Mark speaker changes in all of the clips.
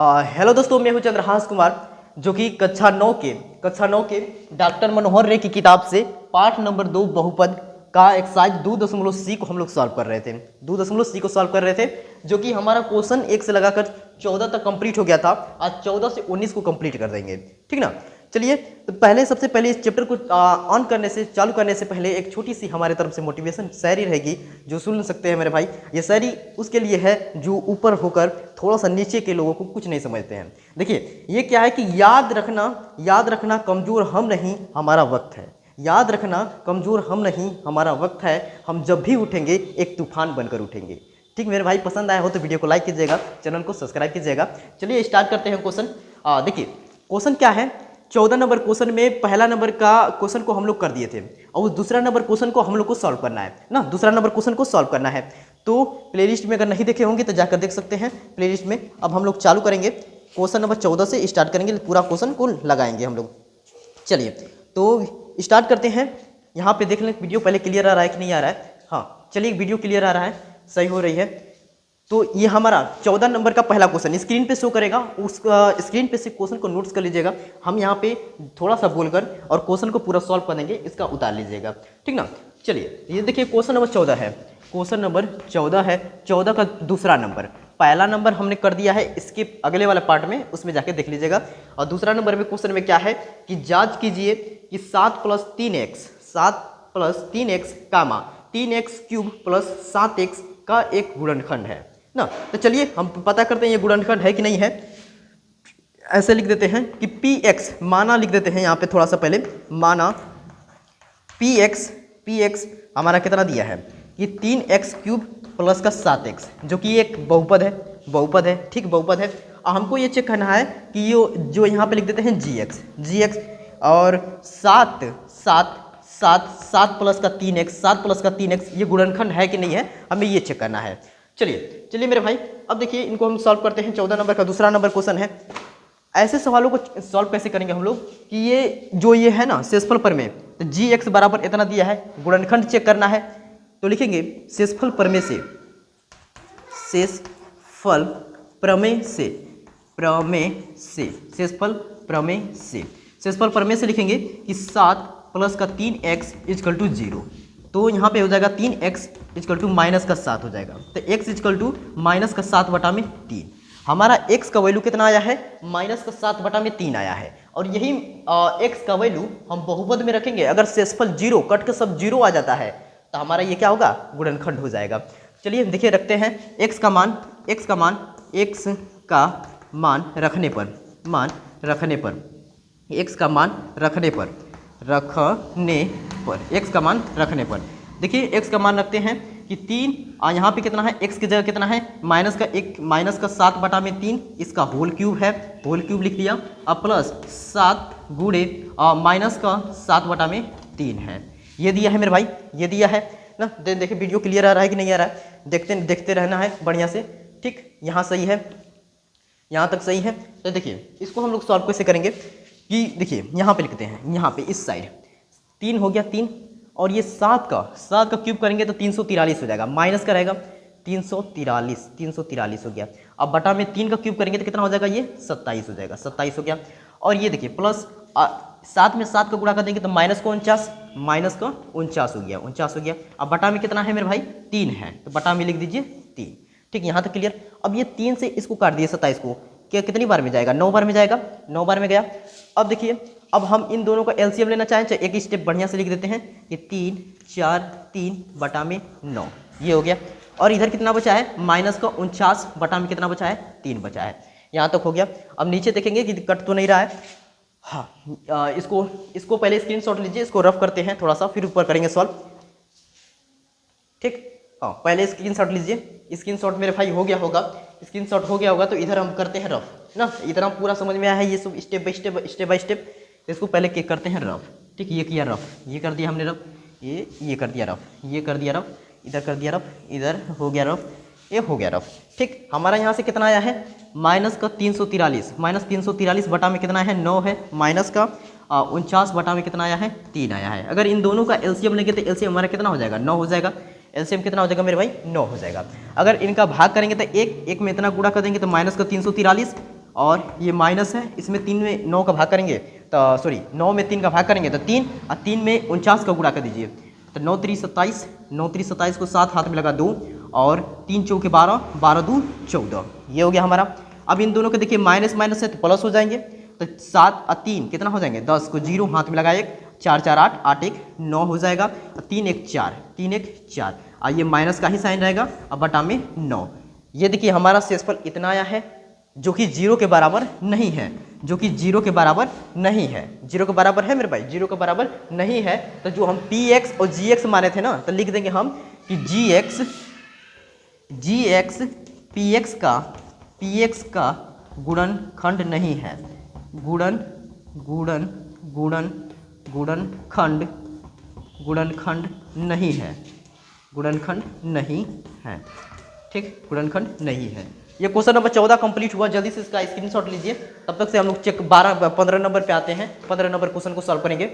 Speaker 1: Hello दोस्तों, मैं हूं चंद्रहास कुमार जो कि कक्षा 9 के डॉक्टर मनोहर रे की किताब से पाठ नंबर 2 बहुपद का एक्सरसाइज 2.c को हम लोग सॉल्व कर रहे थे। 2.c को सॉल्व कर रहे थे जो कि हमारा क्वेश्चन 1 से लगाकर 14 तक कंप्लीट हो गया था। आज 14 से 19 को कंप्लीट कर देंगे, ठीक ना। चलिए, तो सबसे पहले इस चैप्टर को ऑन करने से चालू करने से पहले एक छोटी सी हमारे तरफ से मोटिवेशन शायरी रहेगी जो सुन सकते हैं मेरे भाई। ये शायरी उसके लिए है जो ऊपर होकर थोड़ा सा नीचे के लोगों को कुछ नहीं समझते हैं। देखिए, ये क्या है कि याद रखना कमज़ोर हम नहीं हमारा वक्त है। याद रखना कमज़ोर हम नहीं हमारा वक्त है। हम जब भी उठेंगे एक तूफान बनकर उठेंगे। ठीक मेरे भाई, पसंद आया हो तो वीडियो को लाइक कीजिएगा, चैनल को सब्सक्राइब कीजिएगा। चलिए स्टार्ट करते हैं क्वेश्चन। देखिए क्वेश्चन क्या है। 14 नंबर क्वेश्चन में पहला नंबर का क्वेश्चन को हम लोग कर दिए थे और उस दूसरा नंबर क्वेश्चन को हम लोग को सॉल्व करना है ना। दूसरा नंबर क्वेश्चन को सॉल्व करना है तो प्लेलिस्ट में अगर नहीं देखे होंगे तो जाकर देख सकते हैं प्लेलिस्ट में। अब हम लोग चालू करेंगे, क्वेश्चन नंबर 14 से स्टार्ट करेंगे, पूरा क्वेश्चन को लगाएंगे हम लोग। चलिए तो स्टार्ट करते हैं। यहाँ पे देख लें वीडियो पहले क्लियर आ रहा है कि नहीं आ रहा है। हाँ चलिए, वीडियो क्लियर आ रहा है, सही हो रही है। तो ये हमारा 14 नंबर का पहला क्वेश्चन स्क्रीन पे शो करेगा। उस स्क्रीन पे से क्वेश्चन को नोट्स कर लीजिएगा। हम यहाँ पे थोड़ा सा बोलकर और क्वेश्चन को पूरा सॉल्व कर देंगे, इसका उतार लीजिएगा, ठीक ना। चलिए ये देखिए क्वेश्चन नंबर 14 है। क्वेश्चन नंबर 14 है, 14 का दूसरा नंबर। पहला नंबर हमने कर दिया है इसके अगले वाले पार्ट में, उसमें जाके देख लीजिएगा। और दूसरा नंबर में क्वेश्चन में क्या है कि जांच कीजिए कि 7 + 3x कामा 3x³ + 7x का एक गुणनखंड है ना। तो चलिए हम पता करते हैं ये गुणनखंड है कि नहीं है। ऐसे लिख देते हैं कि px माना, लिख देते हैं यहाँ पे थोड़ा सा पहले, माना px हमारा कितना दिया है कि 3x³ + 7x, जो कि एक बहुपद है, ठीक बहुपद है। और हमको ये चेक करना है कि ये जो यहाँ पे लिख देते हैं gx और 7 + 3x ये गुणनखंड है कि नहीं है, हमें ये चेक करना है। चलिए मेरे भाई, अब देखिए इनको हम सॉल्व करते हैं। 14 नंबर का दूसरा नंबर क्वेश्चन है। ऐसे सवालों को सॉल्व कैसे करेंगे हम लोग कि ये है ना शेषफल प्रमेय, तो gx बराबर इतना दिया है, गुणनखंड चेक करना है। तो लिखेंगे शेषफल प्रमेय से लिखेंगे कि 7 + 3x = 0। तो यहाँ पे हो जाएगा 3x = -7 हो जाएगा। तो x = -7/3। हमारा x का वैल्यू कितना आया है, -7/3 आया है। और यही x का वैल्यू हम बहुपद में रखेंगे। अगर शेषफल 0 कट के सब 0 आ जाता है तो हमारा ये क्या होगा, गुणनखंड हो जाएगा। चलिए देखिए रखते हैं x का मान रखने पर देखिए x का मान रखते हैं कि 3, यहाँ पे कितना है, x की जगह कितना है, -7/3, इसका होल क्यूब लिख दिया। अब प्लस 7 गुणे -7/3 है। ये दिया है मेरे भाई, ये दिया है ना। देखिए वीडियो क्लियर आ रहा है कि नहीं आ रहा है, देखते रहना है बढ़िया से, ठीक। यहाँ सही है, यहाँ तक सही है। तो देखिए इसको हम लोग सॉल्व कैसे करेंगे कि देखिए यहाँ पे लिखते हैं, यहाँ पे इस साइड 3 हो गया 3, और ये 7 का क्यूब करेंगे तो 343 हो जाएगा, माइनस का रहेगा 343 हो गया। अब बटा में 3 का क्यूब करेंगे तो कितना हो जाएगा, ये 27 हो जाएगा, 27 हो गया। और ये देखिए प्लस 7 में 7 का गुणा कर देंगे तो -49 हो गया, 49 हो गया। अब बटा में कितना है मेरे भाई, 3 है, तो बटा में लिख दीजिए 3, ठीक। यहाँ तक क्लियर। अब ये 3 से इसको काट दिए 27 को, क्या कितनी बार में जाएगा, 9 बार में जाएगा, 9 बार में गया। अब देखिए, अब हम इन दोनों का एलसीएम लेना चाहें तो एक स्टेप बढ़िया से लिख देते हैं कि 3 4 3/9, ये हो गया। और इधर कितना बचा है, -49 कितना बचा है, 3 बचा है। यहाँ तक हो गया। अब नीचे देखेंगे कि कट तो नहीं रहा है। हाँ, इसको पहले स्क्रीनशॉट लीजिए, इसको रफ करते हैं थोड़ा सा, फिर ऊपर करेंगे सॉल्व, ठीक। हाँ, पहले स्क्रीनशॉट लीजिए। स्क्रीनशॉट मेरे भाई हो गया होगा, तो इधर हम करते हैं रफ ना। इधर हम पूरा समझ में आया है ये सब स्टेप बाय स्टेप। इसको पहले क्या करते हैं रफ, ठीक। ये किया रफ, ये कर दिया हमने रफ, ये कर दिया रफ, इधर कर दिया रफ, इधर हो गया रफ, ये हो गया रफ, ठीक। हमारा यहाँ से कितना आया है, -343 बटा में कितना है, 9 है, माइनस का 49 बटा में कितना आया है, 3 आया है। अगर इन दोनों का एलसीएम लेंगे तो एलसीएम हमारा कितना हो जाएगा, 9 हो जाएगा। एलसीएम कितना हो जाएगा मेरे भाई, 9 हो जाएगा। अगर इनका भाग करेंगे तो एक में इतना गुणा कर देंगे तो -343 और ये माइनस है, इसमें 3 में 9 का भाग करेंगे तो सॉरी 9 में 3 का भाग करेंगे तो 3 और 3 में 49 का गुणा कर दीजिए तो 9 3 27, 9 3 27 को 7 हाथ में लगा 2 और 3 चौके 12, 12 2 14, ये हो गया हमारा। अब इन दोनों के देखिए माइनस माइनस है तो प्लस हो जाएंगे तो 7 और 3 कितना हो जाएंगे 10 को 0 हाथ में लगा 1, 4 4 8, 8 1 9 हो जाएगा, 3 1 4, 3 1 4 और ये माइनस का ही साइन रहेगा अब बटा में 9। ये देखिए हमारा शेषफल इतना आया है जो कि 0 के बराबर नहीं है, जो कि 0 के बराबर नहीं है। 0 के बराबर है मेरे भाई, 0 के बराबर नहीं है तो जो हम px और gx माने थे ना तो लिख देंगे हम कि gx px का गुणनखंड नहीं है, गुणनखंड नहीं है, गुणनखंड नहीं है, ठीक, गुणनखंड नहीं है। ये क्वेश्चन नंबर 14 कंप्लीट हुआ, जल्दी से इसका स्क्रीनशॉट लीजिए। तब तक से हम लोग 15 नंबर पे आते हैं, 15 नंबर क्वेश्चन को सॉल्व करेंगे।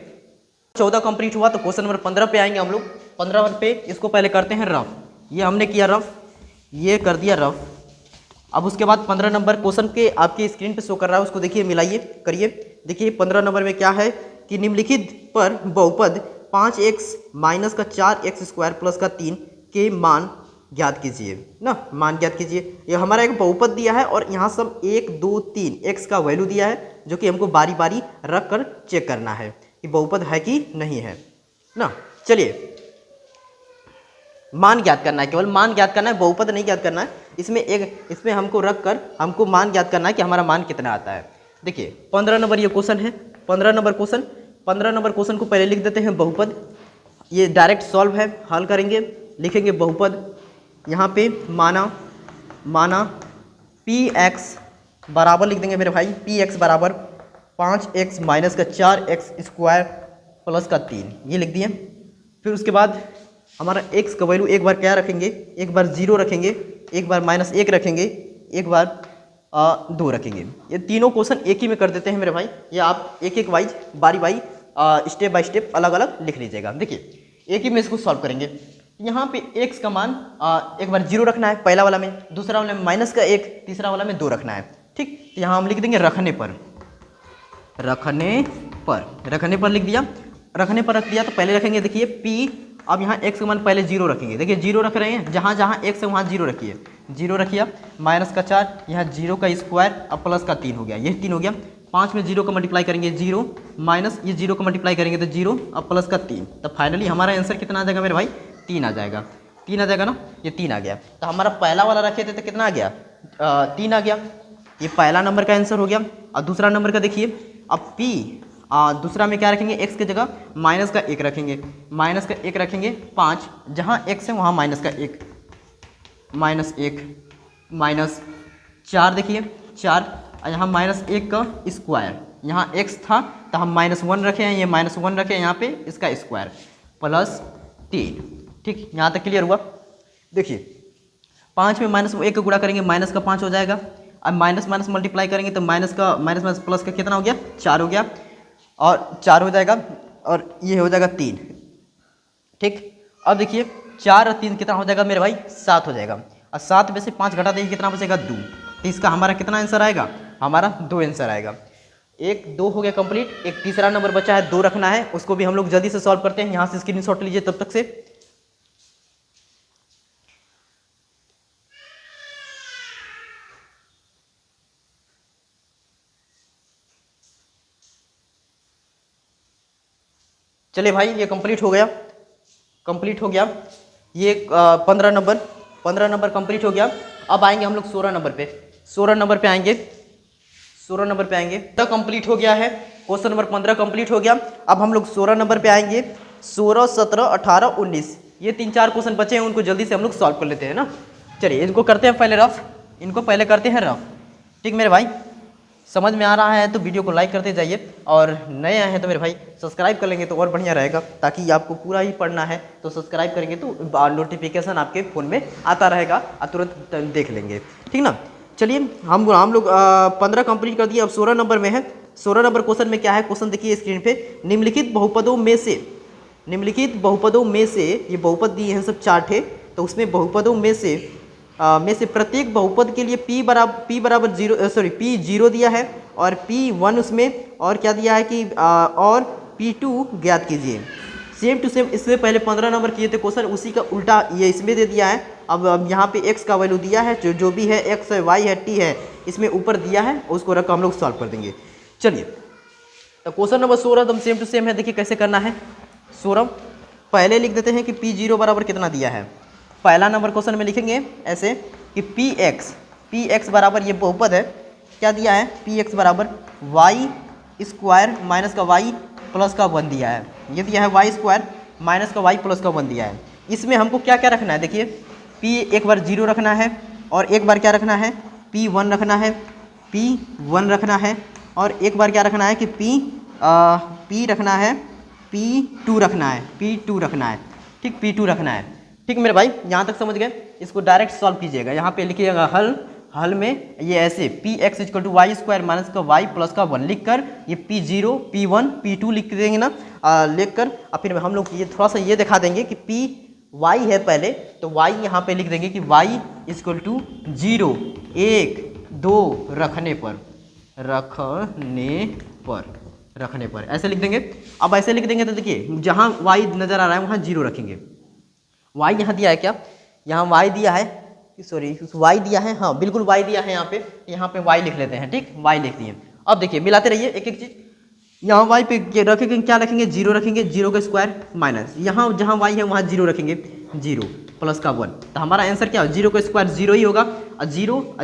Speaker 1: 14 कंप्लीट हुआ तो क्वेश्चन नंबर 15 पे आएंगे हम लोग। 15 नंबर पे इसको पहले करते हैं रफ, ये हमने किया रफ, ये कर दिया रफ। अब उसके बाद 15 नंबर क्वेश्चन के आपके स्क्रीन पे शो कर रहा है, उसको देखिए, मिलाइए, करिए। देखिए 15 नंबर में क्या है कि निम्नलिखित पर बहुपद 5x माइनस का 4x स्क्वायर प्लस का 3 के मान ज्ञात कीजिए ना, मान ज्ञात कीजिए। ये हमारा एक बहुपद दिया है और यहाँ सब 1 2 3 x का वैल्यू दिया है जो कि हमको बारी बारी रख कर चेक करना है कि बहुपद है कि नहीं है ना। चलिए मान ज्ञात करना है, केवल मान ज्ञात करना है, बहुपद नहीं ज्ञात करना है। इसमें हमको रख कर हमको मान ज्ञात करना है कि हमारा मान कितना आता है। देखिए 15 नंबर ये क्वेश्चन है, 15 नंबर क्वेश्चन को पहले लिख देते हैं बहुपद। ये डायरेक्ट सॉल्व है, हल करेंगे, लिखेंगे बहुपद। यहाँ पे माना px बराबर लिख देंगे मेरे भाई, px बराबर 5x माइनस का 4x स्क्वायर प्लस का 3, ये लिख दिए। फिर उसके बाद हमारा x का वैल्यू एक बार क्या रखेंगे, एक बार 0 रखेंगे, एक बार -1 रखेंगे, एक बार 2 रखेंगे। ये तीनों क्वेश्चन एक ही में कर देते हैं मेरे भाई, ये आप एक एक वाइज बारी बारी स्टेप बाय स्टेप अलग अलग लिख लीजिएगा। देखिए एक ही में इसको सॉल्व करेंगे। यहाँ पे x का मान एक बार 0 रखना है पहला वाला में, दूसरा वाला में माइनस का 1, तीसरा वाला में 2 रखना है, ठीक। यहाँ हम लिख देंगे रखने पर लिख दिया, रखने पर रख दिया तो पहले रखेंगे देखिए p। अब यहाँ x का मान पहले 0 रखेंगे, देखिए 0 रख रहे हैं, जहाँ जहाँ x है वहाँ 0 रखिए, 0 रखिए, माइनस का 4, यहाँ 0 का स्क्वायर, अब प्लस का 3 हो गया, ये 3 हो गया। 5 में 0 का मल्टीप्लाई करेंगे 0, माइनस ये 0 का मल्टीप्लाई करेंगे तो 0, अब प्लस का 3, तो फाइनली हमारा आंसर कितना आ जाएगा मेरे भाई, 3 आ जाएगा। 3 आ जाएगा ना, ये 3 आ गया। तो हमारा पहला वाला रखे थे तो कितना आ गया, 3 आ गया, ये पहला नंबर का आंसर हो गया। और दूसरा नंबर का देखिए, अब p दूसरा में क्या रखेंगे, x की जगह माइनस का 1 रखेंगे, माइनस का 1 रखेंगे 5, जहाँ x है वहाँ माइनस का 1, माइनस 1, माइनस 4, देखिए 4, यहाँ -1 का स्क्वायर, यहाँ x था तो हम -1 रखे हैं, ये -1 रखे हैं यहाँ पे, इसका स्क्वायर प्लस 3, ठीक। यहाँ तक क्लियर हुआ। देखिए 5 में -1 का गुणा करेंगे, माइनस का 5 हो जाएगा। अब माइनस माइनस मल्टीप्लाई करेंगे तो माइनस माइनस प्लस का कितना हो गया, 4 हो गया, और 4 हो जाएगा, और ये हो जाएगा 3, ठीक। अब देखिए 4 और 3 कितना हो जाएगा मेरे भाई, 7 हो जाएगा, और 7 में से 5 घटा देंगे कितना बचेगा, 2। तो इसका हमारा कितना आंसर आएगा, हमारा 2 आंसर आएगा। 2 हो गया कंप्लीट। एक तीसरा नंबर बचा है, 2 रखना है, उसको भी हम लोग जल्दी से सॉल्व करते हैं। यहाँ से स्क्रीनशॉट लीजिए तब तक से। चलिए भाई ये कंप्लीट हो गया, ये 15 नंबर कंप्लीट हो गया। अब आएंगे हम लोग 16 नंबर पे, 16 नंबर पे आएंगे, तो कंप्लीट हो गया है, क्वेश्चन नंबर 15 कंप्लीट हो गया। अब हम लोग 16 नंबर पे आएंगे, 16 17 18 19, ये 3-4 क्वेश्चन बचे हैं, उनको जल्दी से हम लोग सॉल्व कर लेते हैं ना। चलिए इनको करते हैं पहले रफ, ठीक मेरे भाई। समझ में आ रहा है तो वीडियो को लाइक करते जाइए, और नए आए हैं तो मेरे भाई सब्सक्राइब कर लेंगे तो और बढ़िया रहेगा, ताकि आपको पूरा ही पढ़ना है तो सब्सक्राइब करेंगे तो नोटिफिकेशन आपके फ़ोन में आता रहेगा और तुरंत देख लेंगे, ठीक ना। चलिए हम लोग 15 कंप्लीट कर दिए, अब 16 नंबर में है। 16 नंबर क्वेश्चन में क्या है, क्वेश्चन देखिए स्क्रीन पे। निम्नलिखित बहुपदों में से ये बहुपद दिए हैं सब 4 थे, तो उसमें बहुपदों में से में से प्रत्येक बहुपद के लिए p बराबर जीरो सॉरी p जीरो दिया है और p1 उसमें और क्या दिया है कि और p2 ज्ञात कीजिए। सेम टू सेम इससे पहले 15 नंबर किए थे क्वेश्चन, उसी का उल्टा ये इसमें दे दिया है। अब यहाँ पे x का वैल्यू दिया है, जो भी है x है y है t है, इसमें ऊपर दिया है, उसको रख हम लोग सॉल्व कर देंगे। चलिए तो क्वेश्चन नंबर 16 एकदम सेम टू सेम है। देखिए कैसे करना है। 16 पहले लिख देते हैं कि p0 बराबर कितना दिया है। पहला नंबर क्वेश्चन में लिखेंगे ऐसे कि px बराबर ये बहुपद है, क्या दिया है px बराबर y स्क्वायर माइनस का y प्लस का 1 दिया है। ये दिया है y स्क्वायर माइनस का y प्लस का 1 दिया है। इसमें हमको क्या क्या रखना है, देखिए p एक बार 0 रखना है और एक बार क्या रखना है p1 रखना है, p1 रखना है और एक बार क्या रखना है कि p रखना है, p2 रखना है, p2 रखना है, ठीक p2 रखना है। ठीक मेरे भाई यहाँ तक समझ गए। इसको डायरेक्ट सॉल्व कीजिएगा। यहाँ पे लिखिएगा हल में ये ऐसे px equal to Y square minus का y प्लस का 1 लिख कर ये p0 p1 p2 लिख देंगे ना, लिख कर और फिर हम लोग ये थोड़ा सा ये दिखा देंगे कि y है पहले, तो y यहाँ पे लिख देंगे कि y इक्वल टू 0 1 2 रखने पर ऐसे लिख देंगे। अब ऐसे लिख देंगे तो देखिए जहाँ y नज़र आ रहा है वहाँ 0 रखेंगे। y यहाँ दिया है क्या, यहाँ y दिया है, सॉरी y दिया है, हाँ बिल्कुल y दिया है यहाँ पे y लिख लेते हैं। ठीक y लिख दिए। अब देखिए मिलाते रहिए एक एक चीज़। यहाँ y पे रखेंगे क्या रखेंगे 0 रखेंगे, 0 का स्क्वायर माइनस यहाँ जहाँ y है वहाँ 0 रखेंगे, 0 प्लस का 1, तो हमारा आंसर क्या हो 0 का स्क्वायर 0 ही होगा और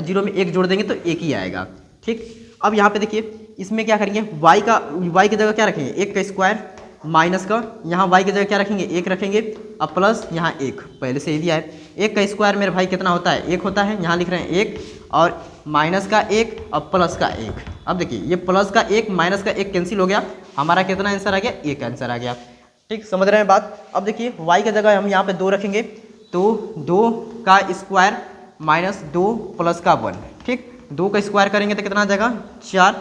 Speaker 1: 0 में 1 जोड़ देंगे तो 1 ही आएगा। ठीक अब यहाँ पे देखिए इसमें क्या करेंगे y की जगह क्या रखेंगे 1 का स्क्वायर माइनस का, यहाँ y की जगह क्या रखेंगे 1 रखेंगे अब प्लस यहाँ 1 पहले से ही दिया है। 1 का स्क्वायर मेरे भाई कितना होता है 1 होता है, यहाँ लिख रहे हैं 1 और माइनस का 1 और प्लस का 1। अब देखिए ये प्लस का 1 माइनस का 1 कैंसिल हो गया, हमारा कितना आंसर आ गया 1 आंसर आ गया। ठीक समझ रहे हैं बात। अब देखिए y की जगह हम यहाँ पे 2 रखेंगे तो 2 का स्क्वायर माइनस 2 प्लस का 1। ठीक 2 का स्क्वायर करेंगे तो कितना आ जाएगा 4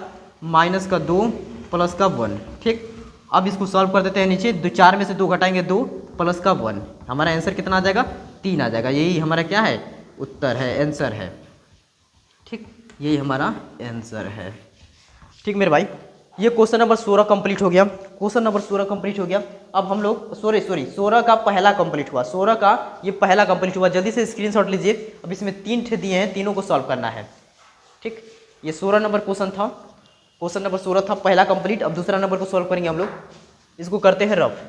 Speaker 1: माइनस का 2 प्लस का 1। ठीक अब इसको सॉल्व कर देते हैं नीचे, 4 में से 2 घटाएंगे 2 प्लस का 1, हमारा आंसर कितना आ जाएगा 3 आ जाएगा। यही हमारा क्या है उत्तर है, आंसर है। ठीक यही हमारा आंसर है। ठीक मेरे भाई ये क्वेश्चन नंबर 16 कंप्लीट हो गया। क्वेश्चन नंबर 16 कंप्लीट हो गया। अब हम लोग सॉरी 16 का पहला कंप्लीट हुआ, 16 का ये पहला कंप्लीट हुआ। जल्दी से स्क्रीनशॉट लीजिए। अब इसमें 3 ठे दिए हैं, तीनों को सॉल्व करना है। ठीक ये 16 नंबर क्वेश्चन था, क्वेश्चन नंबर 16 था पहला कंप्लीट। अब दूसरा नंबर को सॉल्व करेंगे हम लोग। इसको करते हैं रफ।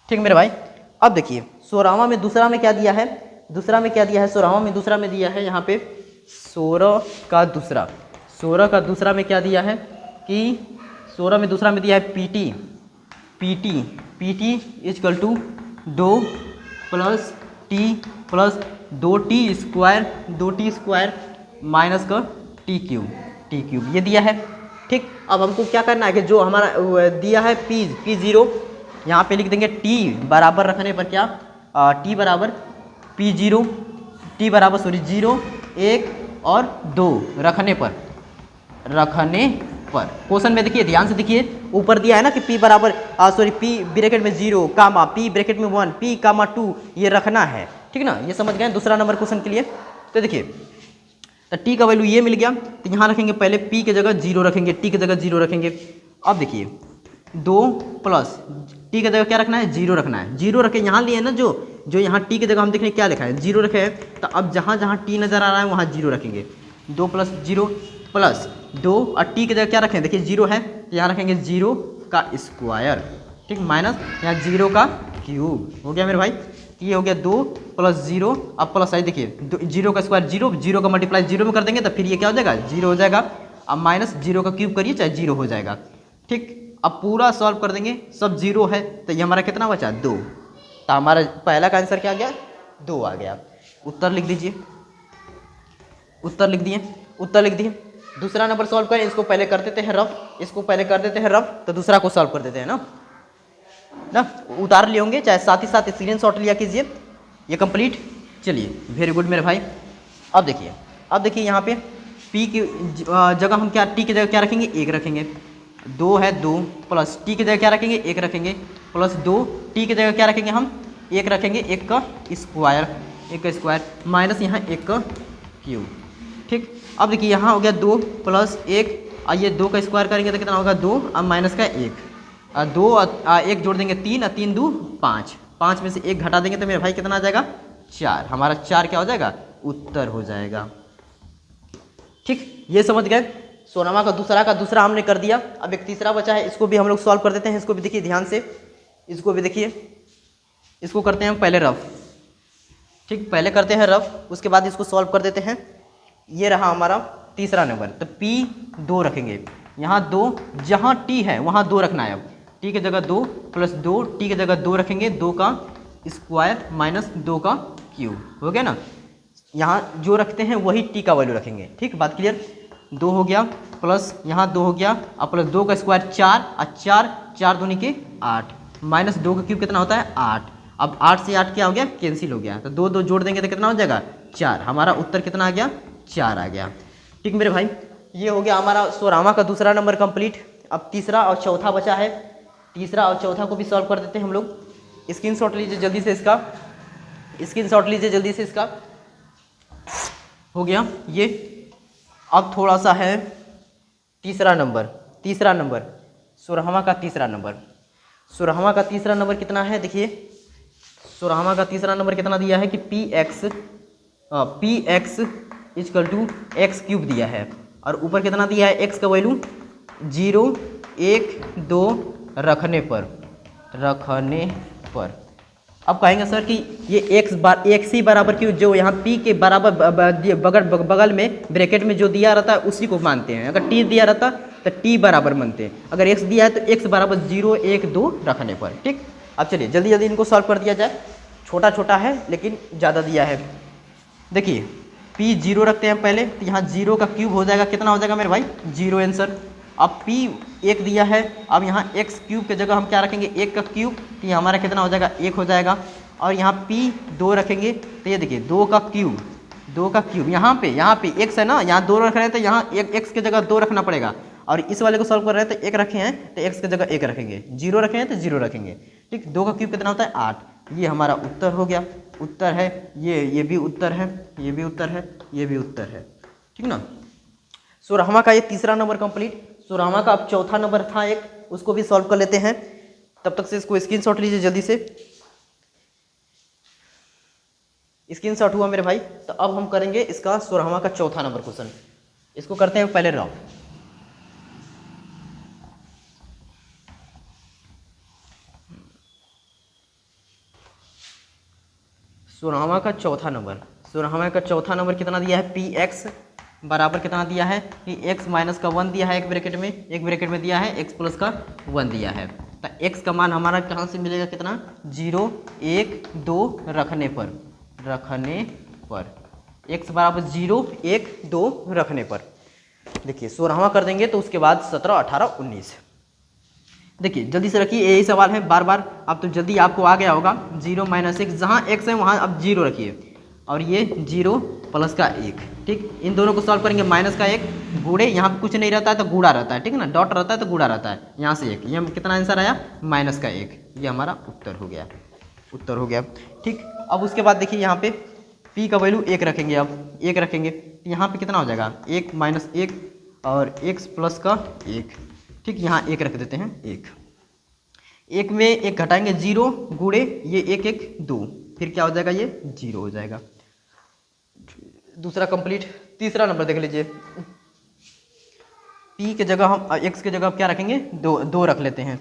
Speaker 1: ठीक मेरे भाई अब देखिए 16वां में दूसरा में क्या दिया है, दूसरा में क्या दिया है 16वां में दूसरा में दिया है यहाँ पे 16 का दूसरा में क्या दिया है कि 16 में दूसरा में दिया है PT equal to 2 plus T plus 2t square minus का टी क्यूब ये दिया है। ठीक अब हमको क्या करना है कि जो हमारा दिया है p0 यहाँ पे लिख देंगे t बराबर रखने पर क्या t बराबर p0 t बराबर 0 1 और 2 रखने पर क्वेश्चन में देखिए ध्यान से देखिए ऊपर दिया है ना कि p बराबर p ब्रैकेट में 0 कामा p ब्रैकेट में 1 p कामा 2 ये रखना है। ठीक ना ये समझ गए दूसरा नंबर क्वेश्चन के लिए। तो देखिए तो t का वैल्यू ये मिल गया, तो यहाँ रखेंगे पहले p की जगह 0 रखेंगे, t की जगह 0 रखेंगे। अब देखिए 2 प्लस t की जगह क्या रखना है 0 रखना है, 0 रखे यहाँ लिए ना जो यहाँ t की जगह हम देखें क्या लिखा है 0 रखे हैं। तो अब जहाँ जहाँ t नज़र आ रहा है वहाँ 0 रखेंगे, 2 प्लस 0 प्लस 2 और t की जगह क्या रखें देखिए 0 है तो यहाँ रखेंगे 0 का स्क्वायर। ठीक माइनस यहाँ 0 का क्यूब हो गया मेरे भाई। ये हो गया 2 प्लस 0 अब प्लस आई देखिए 0 का स्क्वायर 0 का मल्टीप्लाई 0 में कर देंगे तो फिर ये क्या हो जाएगा 0 हो जाएगा। अब माइनस 0 का क्यूब करिए चाहे 0 हो जाएगा। ठीक अब पूरा सॉल्व कर देंगे सब 0 है तो ये हमारा कितना बचा 2, तो हमारा पहला का आंसर क्या आ गया 2 आ गया। उत्तर लिख दीजिए, उत्तर लिख दिए। दूसरा नंबर सॉल्व करें, इसको पहले कर देते हैं रफ, तो दूसरा को सॉल्व कर देते हैं ना उतार लिए होंगे चाहे साथ ही साथ स्क्रीनशॉट लिया कीजिए। ये कंप्लीट चलिए वेरी गुड मेरे भाई। अब देखिए यहाँ पे p की जगह हम क्या t की जगह क्या रखेंगे 1 रखेंगे, 2 है 2 प्लस t की जगह क्या रखेंगे 1 रखेंगे प्लस 2, टी की जगह क्या रखेंगे हम, 1 रखेंगे, 1 का स्क्वायर, 1 का स्क्वायर माइनस यहाँ 1 का क्यूब। ठीक, अब देखिए यहाँ हो गया 2 प्लस 1, ये 2 का स्क्वायर करेंगे तो कितना होगा 2, अब माइनस का 1, 2 1 जोड़ देंगे 3, 3 2 5, 5 में से 1 घटा देंगे तो मेरे भाई कितना आ जाएगा 4, हमारा 4 क्या हो जाएगा, उत्तर हो जाएगा। ठीक, ये समझ गए। सोनमा का दूसरा हमने कर दिया। अब एक तीसरा बचा है, इसको भी हम लोग सॉल्व कर देते हैं। इसको भी देखिए ध्यान से, इसको भी देखिए, इसको करते हैं पहले रफ। ठीक, पहले करते हैं रफ, उसके बाद इसको सॉल्व कर देते हैं। ये रहा हमारा तीसरा नंबर, तो P 2 रखेंगे, यहाँ 2, जहाँ T है वहाँ 2 रखना है। अब T की जगह 2 प्लस 2, T की जगह 2 रखेंगे, 2 का स्क्वायर माइनस 2 का क्यूब, हो गया ना। यहाँ जो रखते हैं वही T का वैल्यू रखेंगे। ठीक, बात क्लियर। 2 हो गया प्लस यहाँ 2 हो गया, अब प्लस 2 का स्क्वायर 4, और 4 दूनी के 8, माइनस 2 का क्यूब कितना होता है 8। अब 8 से 8 क्या हो गया, कैंसिल हो गया, तो 2 2 जोड़ देंगे तो कितना हो जाएगा 4, हमारा उत्तर कितना आ गया 4 आ गया। ठीक मेरे भाई, ये हो गया हमारा सोरामा का दूसरा नंबर कंप्लीट। अब तीसरा और चौथा बचा है, तीसरा और चौथा को भी सॉल्व कर देते हैं हम लोग। स्क्रीनशॉट लीजिए जल्दी से इसका, स्क्रीनशॉट लीजिए जल्दी से इसका। हो गया ये। अब थोड़ा सा है तीसरा नंबर सोरहमा का तीसरा नंबर कितना है, देखिए सोरहमा का तीसरा नंबर कितना दिया है कि px equal to X cube दिया है, और ऊपर कितना दिया है x का वैल्यू 0 1 2 रखने पर। अब कहेंगे सर कि ये x ही बराबर क्यों, जो यहाँ p के बराबर बगल में ब्रैकेट में जो दिया रहता है उसी को मानते हैं। अगर t दिया रहता तो t बराबर मानते हैं, अगर x दिया है तो x बराबर 0 1 2 रखने पर। ठीक, अब चलिए जल्दी जल्दी इनको सॉल्व कर दिया जाए। छोटा छोटा है लेकिन ज़्यादा दिया है। देखिए p 0 रखते हैं पहले, तो यहाँ 0 का क्यूब हो जाएगा, कितना हो जाएगा मेरे भाई 0 आंसर। अब p 1 दिया है, अब यहाँ x क्यूब की जगह हम क्या रखेंगे 1 का क्यूब, तो ये हमारा कितना हो जाएगा 1 हो जाएगा। और यहाँ p 2 रखेंगे, तो ये देखिए 2 का क्यूब यहाँ पे x है ना, यहाँ 2 रख रहे हैं तो यहाँ x की जगह 2 रखना पड़ेगा। और इस वाले को सॉल्व कर रहे हैं तो 1 रखे हैं तो x की जगह 1 रखेंगे, 0 रखे हैं तो 0 रखेंगे। ठीक, 2 का क्यूब कितना होता है 8, ये हमारा उत्तर हो गया। उत्तर है ये भी उत्तर है, ये भी उत्तर है, ये भी उत्तर है। ठीक ना, सोरहमा का ये तीसरा नंबर कंप्लीट। सोरहमा का अब चौथा नंबर था एक, उसको भी सॉल्व कर लेते हैं। तब तक से इसको स्क्रीनशॉट लीजिए जल्दी से। स्क्रीनशॉट हुआ मेरे भाई, तो अब हम करेंगे इसका सोरहमा का चौथा नंबर क्वेश्चन। इसको करते हैं पहले रफ। सोरहमा का चौथा नंबर कितना दिया है, px बराबर कितना दिया है कि x माइनस का 1 दिया है, एक ब्रैकेट में दिया है, x प्लस का 1 दिया है। तो x का मान हमारा कहाँ से मिलेगा, कितना 0 1 2 रखने पर x बराबर 0 1 2 रखने पर। देखिए सोरहमा कर देंगे तो उसके बाद 17 18 19। देखिए जल्दी से रखिए, यही सवाल है बार बार, अब तो जल्दी आपको आ गया होगा। 0 माइनस 1, जहाँ x है वहाँ अब 0 रखिए, और ये 0 प्लस का 1। ठीक, इन दोनों को सॉल्व करेंगे। माइनस का 1 गुड़े, यहाँ पे कुछ नहीं रहता है तो गुड़ा रहता है, ठीक है ना, डॉट रहता है तो गुड़ा रहता है, यहाँ से 1, ये कितना आंसर आया माइनस का 1, ये हमारा उत्तर हो गया। ठीक, अब उसके बाद देखिए यहाँ पे p का वैल्यू 1 रखेंगे, अब 1 रखेंगे तो यहाँ पे कितना हो जाएगा 1 माइनस 1 और x प्लस का 1। ठीक, यहाँ 1 रख देते हैं, 1 में 1 घटाएंगे 0 गुड़े ये 1 1 2, फिर क्या हो जाएगा ये 0 हो जाएगा। दूसरा कंप्लीट। तीसरा नंबर देख लीजिए, p की जगह हम x की जगह क्या रखेंगे 2 रख लेते हैं,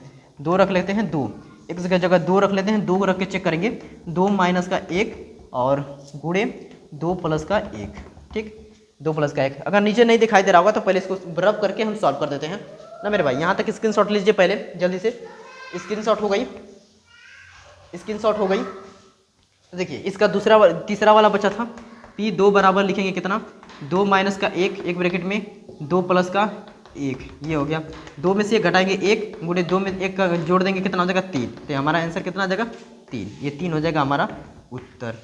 Speaker 1: 2 x की जगह 2 रख लेते हैं, 2 रख के चेक करेंगे, 2 माइनस का 1 और गुड़े 2 प्लस का 1। ठीक, 2 प्लस का 1, अगर नीचे नहीं दिखाई दे रहा होगा तो पहले इसको रब करके हम सॉल्व कर देते हैं ना मेरे भाई। यहाँ तक स्क्रीनशॉट लीजिए पहले जल्दी से। स्क्रीनशॉट हो गई। तो देखिए इसका तीसरा वाला बचा था, p 2 बराबर लिखेंगे कितना 2 माइनस का 1 एक ब्रैकेट में 2 प्लस का 1, ये हो गया। 2 में से 1 घटाएंगे 1 गुणे 2 में 1 का जोड़ देंगे, कितना हो जाएगा 3, तो हमारा आंसर कितना आ जाएगा 3, ये 3 हो जाएगा हमारा उत्तर।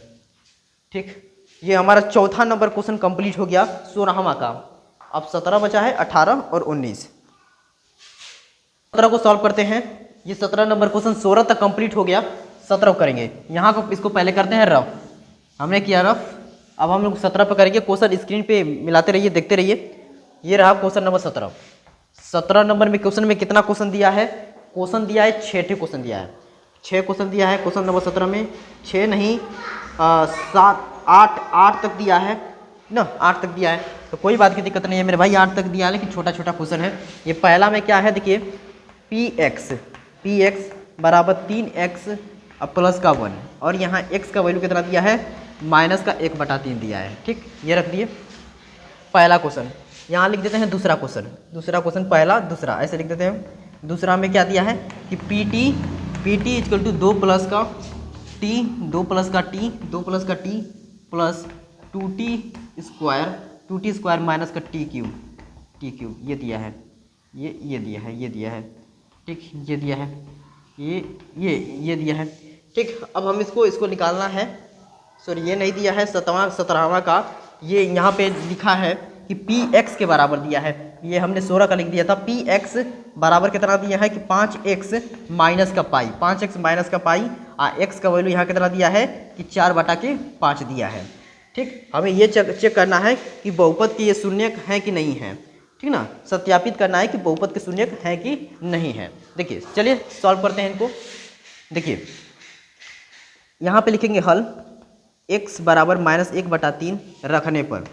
Speaker 1: ठीक, ये हमारा चौथा नंबर क्वेश्चन कंप्लीट हो गया सोरहमा का। अब 17 बचा है, 18 और 19। 17 को सॉल्व करते हैं। ये 17 नंबर क्वेश्चन 16 तक कंप्लीट हो गया, 17 करेंगे। यहाँ को इसको पहले करते हैं रफ, हमने किया रफ। अब हम लोग 17 पर करेंगे। क्वेश्चन स्क्रीन पे मिलाते रहिए, देखते रहिए। ये रहा क्वेश्चन नंबर 17। 17 नंबर में क्वेश्चन में कितना क्वेश्चन दिया है? क्वेश्चन दिया है 6 क्वेश्चन दिया है, 6 क्वेश्चन दिया है क्वेश्चन नंबर 17 में। 6 नहीं 7 8 तक दिया है ना, 8 तक दिया है, तो कोई बात की दिक्कत नहीं है मेरे भाई, 8 तक दिया है, लेकिन छोटा छोटा क्वेश्चन है। ये पहला में क्या है देखिए, पी एक्स बराबर 3x प्लस का 1, और यहाँ x का वैल्यू कितना दिया है? -1/3 दिया है। ठीक, ये रख दिए पहला क्वेश्चन। यहाँ लिख देते हैं दूसरा क्वेश्चन, पहला दूसरा ऐसे लिख देते हैं। दूसरा में क्या दिया है कि P T equal to 2 plus का T plus 2t square minus का टी क्यूब ये दिया है, ये दिया है। ठीक, ये दिया है, ये दिया है। ठीक, अब हम इसको निकालना है। सॉरी, ये नहीं दिया है 17वां का, ये यहाँ पे लिखा है कि px के बराबर दिया है। ये हमने 16 का लिख दिया था। px बराबर कितना दिया है कि 5x माइनस का पाई, 5x माइनस का पाई, x का वैल्यू यहाँ कितना दिया है कि 4/5 दिया है। ठीक, हमें ये चेक करना है कि बहुपद के ये शून्यक है कि नहीं है। ठीक ना, सत्यापित करना है कि बहुपद के शून्यक है कि नहीं है। देखिए, चलिए सॉल्व करते हैं इनको। देखिए, यहाँ पे लिखेंगे हल, x बराबर -1/3 रखने पर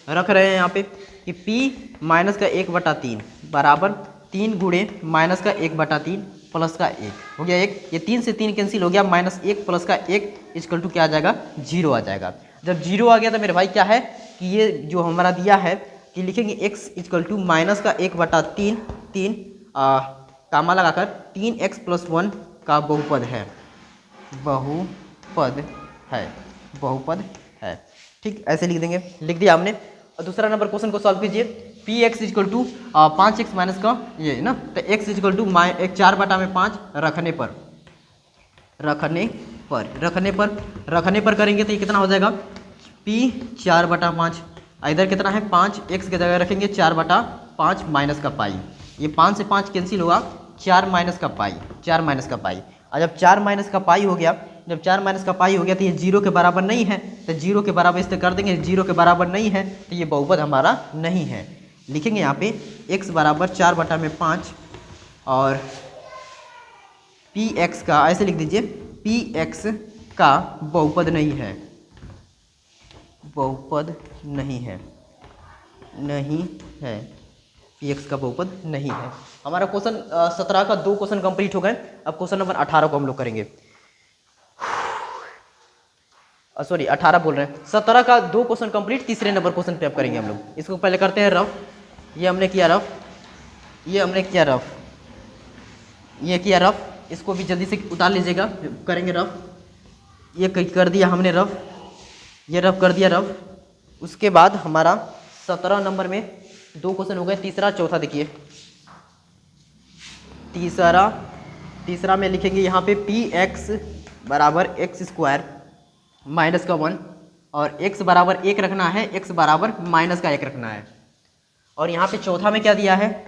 Speaker 1: रख रहे हैं यहाँ पे कि p माइनस का 1/3 बराबर 3 गुणे माइनस का 1/3 प्लस का 1 हो गया 1। ये 3 से 3 कैंसिल हो गया, -1 प्लस का 1 इक्वल टू क्या आ जाएगा? 0 आ जाएगा। जब 0 आ गया तो मेरे भाई क्या है कि ये जो हमारा दिया है कि लिखेंगे x इक्वल टू माइनस का 1/3 कामा लगाकर 3x प्लस 1 का बहुपद है। ठीक, ऐसे लिख देंगे, लिख दिया हमने। और दूसरा नंबर क्वेश्चन को सॉल्व कीजिए। P X equal to 5x minus का ये ना, तो x इक्वल टू 4/5 रखने पर करेंगे तो ये कितना हो जाएगा? p 4/5, इधर कितना है 5, x की जगह रखेंगे 4/5 माइनस का पाई। ये 5 से 5 कैंसिल होगा, 4 माइनस का पाई। और जब 4 माइनस का पाई हो गया, तो ये 0 के बराबर नहीं है, तो 0 के बराबर इससे कर देंगे, 0 के बराबर नहीं है तो ये बहुपद हमारा नहीं है। लिखेंगे यहाँ पे x बराबर 4/5 और px का ऐसे लिख दीजिए, px का बहुपद नहीं है, px का बहुपद नहीं है। हमारा क्वेश्चन 17 का 2 क्वेश्चन कंप्लीट हो गए। अब क्वेश्चन नंबर 18 को हम लोग करेंगे। सॉरी 18 बोल रहे हैं, 17 का 2 क्वेश्चन कंप्लीट, तीसरे नंबर क्वेश्चन पे अब करेंगे हम लोग। इसको पहले करते हैं रफ। ये हमने किया रफ, इसको भी जल्दी से उतार लीजिएगा, करेंगे रफ। ये कर दिया हमने रफ, ये रफ कर दिया रफ। उसके बाद हमारा 17 नंबर में 2 क्वेश्चन हो गए, तीसरा चौथा देखिए। तीसरा में लिखेंगे यहाँ पे px बराबर x स्क्वायर माइनस का 1 और x बराबर 1 रखना है, x बराबर माइनस का 1 रखना है। और यहाँ पे चौथा में क्या दिया है?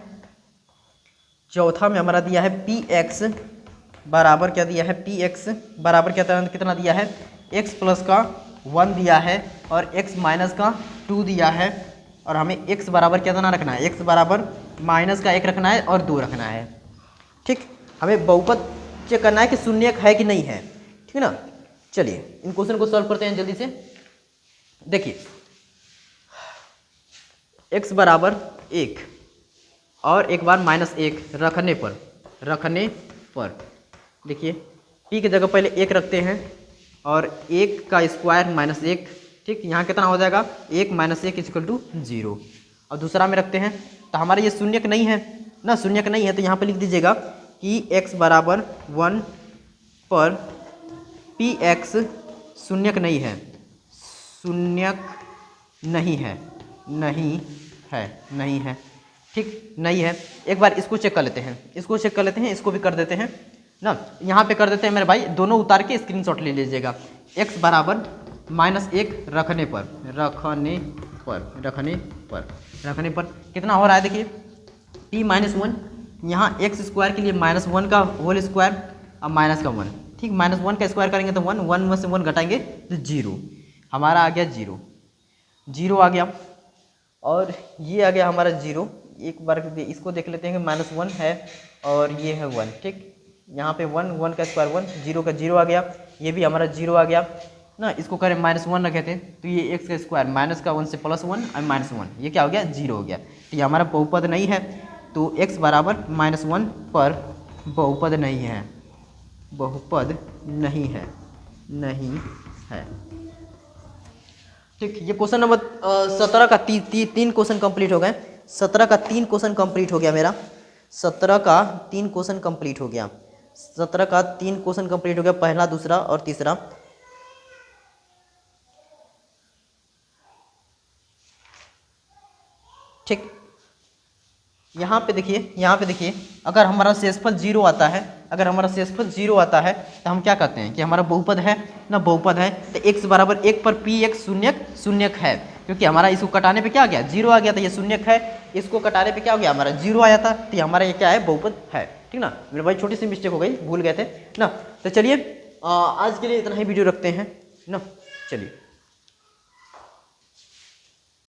Speaker 1: चौथा में हमारा दिया है px बराबर क्या दिया है? px बराबर कितना दिया है? x प्लस का 1 दिया है और x माइनस का 2 दिया है। और हमें x बराबर कितना रखना है? x बराबर माइनस का 1 रखना है और 2 रखना है। ठीक, हमें बहुपद चेक करना है कि शून्यक है कि नहीं है। ठीक है ना, चलिए इन क्वेश्चन को सॉल्व करते हैं जल्दी से। देखिए, x बराबर 1 और एक बार -1 रखने पर देखिए p की जगह पहले 1 रखते हैं और 1 का स्क्वायर -1। ठीक, यहाँ कितना हो जाएगा? 1 - 1 इक्वल टू 0। और दूसरा में रखते हैं तो हमारा ये शून्यक नहीं है ना, शून्यक नहीं है, तो यहाँ पे लिख दीजिएगा कि x बराबर 1 पर px शून्यक नहीं है, ठीक नहीं है। एक बार इसको चेक कर लेते हैं, इसको भी कर देते हैं ना, यहाँ पे कर देते हैं मेरे भाई, दोनों उतार के स्क्रीनशॉट ले लीजिएगा। x बराबर -1 रखने पर कितना हो रहा है? देखिए p -1 यहाँ एक्स स्क्वायर के लिए -1 का होल स्क्वायर और माइनस का 1, ठीक। -1 का स्क्वायर करेंगे तो 1, 1 में से 1 घटाएंगे तो 0, हमारा आ गया 0, 0 आ गया। और ये आ गया हमारा 0। एक बार इसको देख लेते हैं कि -1 है और ये है 1, ठीक। यहाँ पे 1, 1 का स्क्वायर 1, 0 का 0 आ गया, ये भी हमारा 0 आ गया ना। इसको करें -1 रखे थे तो ये एक्स का स्क्वायर माइनस का 1 से +1 और -1, ये क्या हो गया 0 हो गया। तो ये हमारा बहुपद नहीं है, तो x बराबर -1 पर बहुपद नहीं है, बहुपद नहीं है, नहीं है, ठीक। ये क्वेश्चन नंबर 17 का 3 क्वेश्चन कंप्लीट हो गए। 17 का 3 क्वेश्चन कंप्लीट हो गया मेरा, 17 का 3 क्वेश्चन कंप्लीट हो गया, 17 का 3 क्वेश्चन कंप्लीट हो गया, पहला, दूसरा और तीसरा। ठीक, यहाँ पे देखिए, अगर हमारा शेषफल 0 आता है, अगर हमारा शेषफल 0 आता है तो हम क्या कहते हैं कि हमारा बहुपद है ना, बहुपद है। तो x बराबर 1 पर px शून्यक है, क्योंकि हमारा इसको कटाने पे क्या आ गया 0 आ गया, तो ये शून्यक है। इसको कटाने पे क्या हो गया हमारा 0 आया था, तो हमारा ये क्या है बहुपद है, ठीक ना। मेरे भाई छोटी सी मिस्टेक हो गई, भूल गए थे ना। तो चलिए आज के लिए इतना ही वीडियो रखते हैं ना, चलिए।